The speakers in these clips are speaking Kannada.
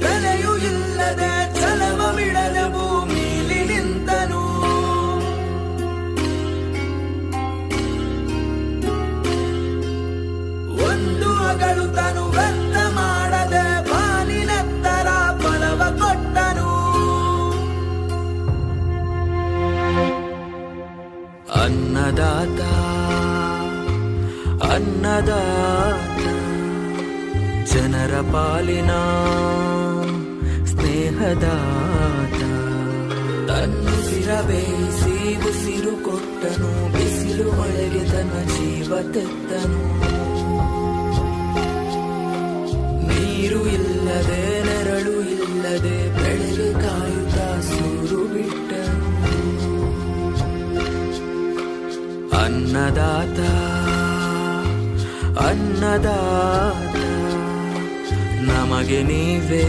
ಬೆಲೆಯೂ ಇಲ್ಲದೆ ಚಲವ ಬಿಡದ ಭೂಮಿಲಿ ನಿಂತನು. ಒಂದು ಹಗಲು ತನು ವ್ಯರ್ಥ ಮಾಡದೆ ಬಾನಿನೆತ್ತರ ಫಲವ ಕೊಟ್ಟನು. ಅನ್ನದಾತ ಅನ್ನದಾತ ಜನರ ಪಾಲಿನ ಸ್ನೇಹದಾತ. ತನ್ನುಸಿರ ಬೇಯಿಸಿ ಉಸಿರು ಕೊಟ್ಟನು, ಬಿಸಿಲು ಮಳೆಗೆ ತನ್ನ ಜೀವ ತೆತ್ತನು. ನೀರು ಇಲ್ಲದೆ ನೆರಳು ಇಲ್ಲದೆ ಬೆಳೆಗೆ ಕಾಯುತ್ತ ಸೂರು ಬಿಟ್ಟನು. ಅನ್ನದಾತ ಅನ್ನದಾತ ನಮಗೆ ನೀವೇ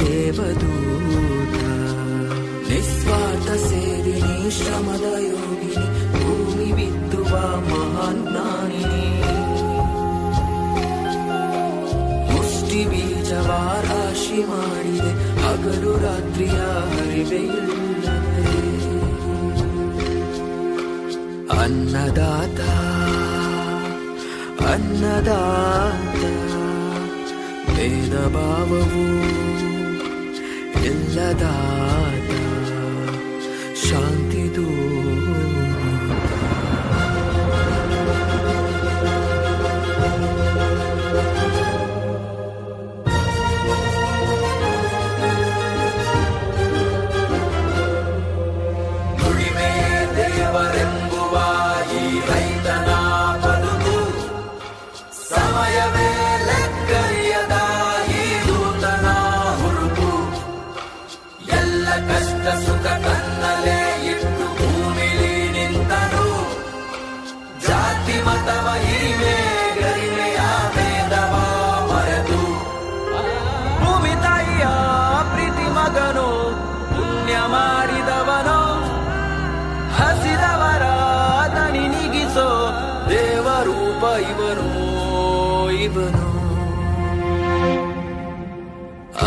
ದೇವದೂತ. ನಿಸ್ವಾರ್ಥ ಸೇವಿನಿ ಶ್ರಮದ ಯೋಗಿನಿ, ಭೂಮಿ ಬಿತ್ತುವ ಮಹಾನ್ ಜ್ಞಾನಿನಿ. ಮುಷ್ಟಿ ಬೀಜವ ರಾಶಿ ಮಾಡಿದೆ, ಹಗಲು ರಾತ್ರಿಯ ಹರಿವೆ ಇಲ್ಲದೆ. ಅನ್ನದಾತ ಅನ್ನದಾತ ಭೇದ ಭಾವವು ಇಲ್ಲದಾತ ಶಾಂತಿ ದೂತ. ದುಡಿಮೆ ದೇವರೆಂಬುವ ಈ ರೈತನ ಬದುಕು, ಸಮಯವೇ ಲೆಕ್ಕರಿಯದ ಈ ದೂತನ ಹುರುಪು. ಎಲ್ಲ ಕಷ್ಟ ಸುಖ ಕನ್ನಲೇ ಇಟ್ಟು ಭೂಮಿಲಿ ನಿಂತನು. ಜಾತಿ ಮತವ ಹಿರಿಮೆ ಗರಿಮೆಯ ಭೇದವ ಮರೆತು, ಭೂಮಿ ತಾಯಿಯ ಪ್ರೀತಿ ಮಗನು, ಪುಣ್ಯ ಮಾಡಿದವನು, ಹಸಿದವರ ದಣಿ ನೀಗಿಸೋ ದೇವರೂಪ ಇವನು ಇವನು.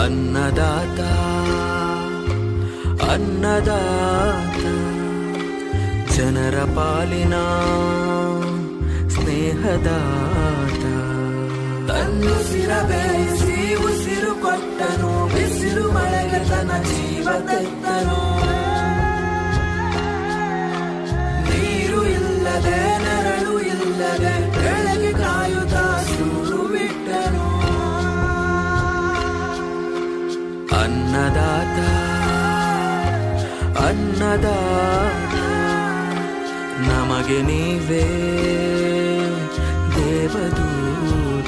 ಅನ್ನದಾತ ಅನ್ನದಾತ ಜನರ ಪಾಲಿನ ಸ್ನೇಹದಾತ. ತನ್ನುಸಿರ ಬೇಯಿಸಿ ಉಸಿರು ಕೊಟ್ಟನು, ಬಿಸಿಲು ಮಳೆಗೆ ತನ್ನ ಜೀವ ತೆತ್ತನು. ನೀರು ಇಲ್ಲದೆ ನೆರಳು ಇಲ್ಲದೆ ಬೆಳಗ್ಗೆ ಕಾಯುತ್ತ ಸೂರು ಬಿಟ್ಟನು. ಅನ್ನದಾತ ಅನ್ನದಾತ ನಮಗೆ ನೀವೇ ದೇವದೂತ.